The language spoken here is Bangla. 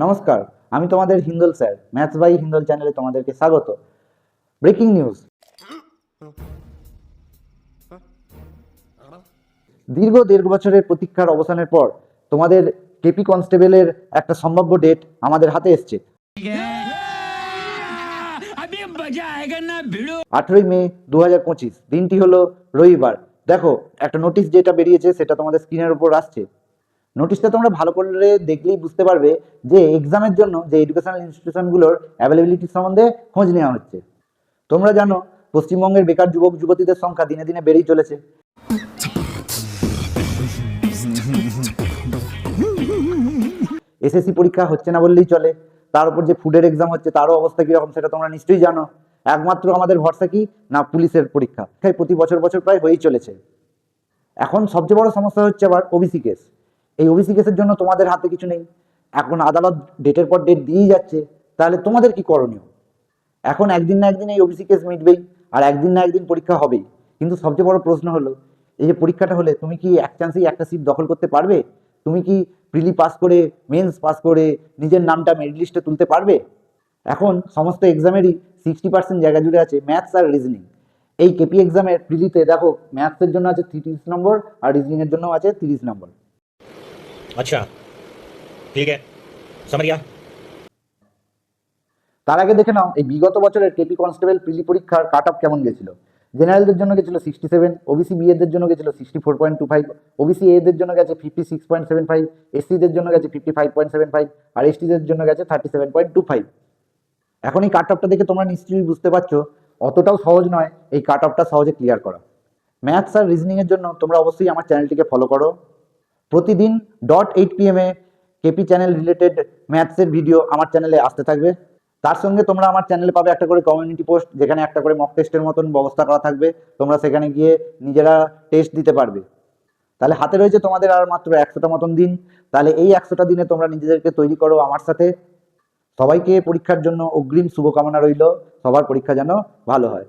নমস্কার, আমি তোমাদের Hindal sir. Maths by Hindal চ্যানেলে তোমাদেরকে স্বাগত। Breaking news. দীর্ঘ 1.5 বছরের প্রতীক্ষার অবসানের পর তোমাদের কেপি কনস্টেবলের একটা সম্ভাব্য ডেট আমাদের হাতে এসছে। 18ই মে 2025, দিনটি হলো রবিবার। দেখো, একটা নোটিশ যেটা বেরিয়েছে সেটা তোমাদের স্ক্রিনের উপর আসছে। নোটিশটা তোমরা ভালো করে দেখলেই বুঝতে পারবে যে এক্সামের জন্য যে এডুকেশনাল ইনস্টিটিউশনগুলোর অ্যাভেলেবিলিটি সম্বন্ধে খোঁজ নেওয়া হচ্ছে। তোমরা জানো পশ্চিমবঙ্গের বেকার যুবক যুবতীদের সংখ্যা দিনে দিনে বেড়েই চলেছে। এসএসসি পরীক্ষা হচ্ছে না বললেই চলে, তার উপর যে ফুডের এক্সাম হচ্ছে তারও অবস্থা কীরকম সেটা তোমরা নিশ্চয়ই জানো। একমাত্র আমাদের ভরসা কি না পুলিশের পরীক্ষা, প্রতি বছর বছর প্রায় হয়েই চলেছে। এখন সবচেয়ে বড় সমস্যা হচ্ছে আবার ওবিসি কেস। এই ওবিসি কেসের জন্য তোমাদের হাতে কিছু নেই। এখন আদালত ডেটের পর ডেট দিয়েই যাচ্ছে, তাহলে তোমাদের কি করণীয়? এখন একদিন না একদিন এই ওবিসি কেস মিটবেই, আর একদিন না একদিন পরীক্ষা হবেই। কিন্তু সবচেয়ে বড় প্রশ্ন হলো, এই যে পরীক্ষাটা হলে তুমি কি এক চান্সেই একটা সিট দখল করতে পারবে? তুমি কি প্রিলি পাস করে, মেন্স পাস করে নিজের নামটা মেরিট লিস্টে তুলতে পারবে? এখন সমস্ত এক্সামেরই 60% জায়গা জুড়ে আছে ম্যাথস আর রিজনিং। এই কেপি এক্সামের প্রিলিতে দেখো, ম্যাথসের জন্য আছে 30 নম্বর আর রিজনিং এর জন্য আছে 30 নম্বর। আচ্ছা, ঠিক আছে, समझ गया। তার আগে দেখে নাও এই বিগত বছরের কেপি কনস্টেবল প্রিলি পরীক্ষার কাট অফ কেমন গেছিল। জেনারেলদের জন্য গেছিল 67, ওবিসি বি এদের জন্য গেছিল 64.25, ওবিসি এদের জন্য গেছে 56.75, এসসিদের জন্য গেছে 55.75 আর এসটিদের জন্য গেছে 37.25। এখন এই কাট অফটা দেখে তোমরা নিশ্চয়ই বুঝতে পারছো অতটাও সহজ নয় এই কাট অফটা সহজে ক্লিয়ার করা। ম্যাথস আর রিজনিংয়ের জন্য তোমরা অবশ্যই আমার চ্যানেলটিকে ফলো করো। প্রতিদিন 8 PM কেপি চ্যানেল রিলেটেড ম্যাথসের ভিডিও আমার চ্যানেলে আসতে থাকবে। তার সঙ্গে তোমরা আমার চ্যানেলে পাবে একটা করে কমিউনিটি পোস্ট, যেখানে একটা করে মক টেস্টের মতন ব্যবস্থা করা থাকবে। তোমরা সেখানে গিয়ে নিজেরা টেস্ট দিতে পারবে। তাহলে হাতে রয়েছে তোমাদের আর মাত্র 100টা মতন দিন। তাহলে এই 100টা দিনে তোমরা নিজেদেরকে তৈরি করো আমার সাথে। সবাইকে পরীক্ষার জন্য অগ্রিম শুভকামনা রইল। সবার পরীক্ষা যেন ভালো হয়।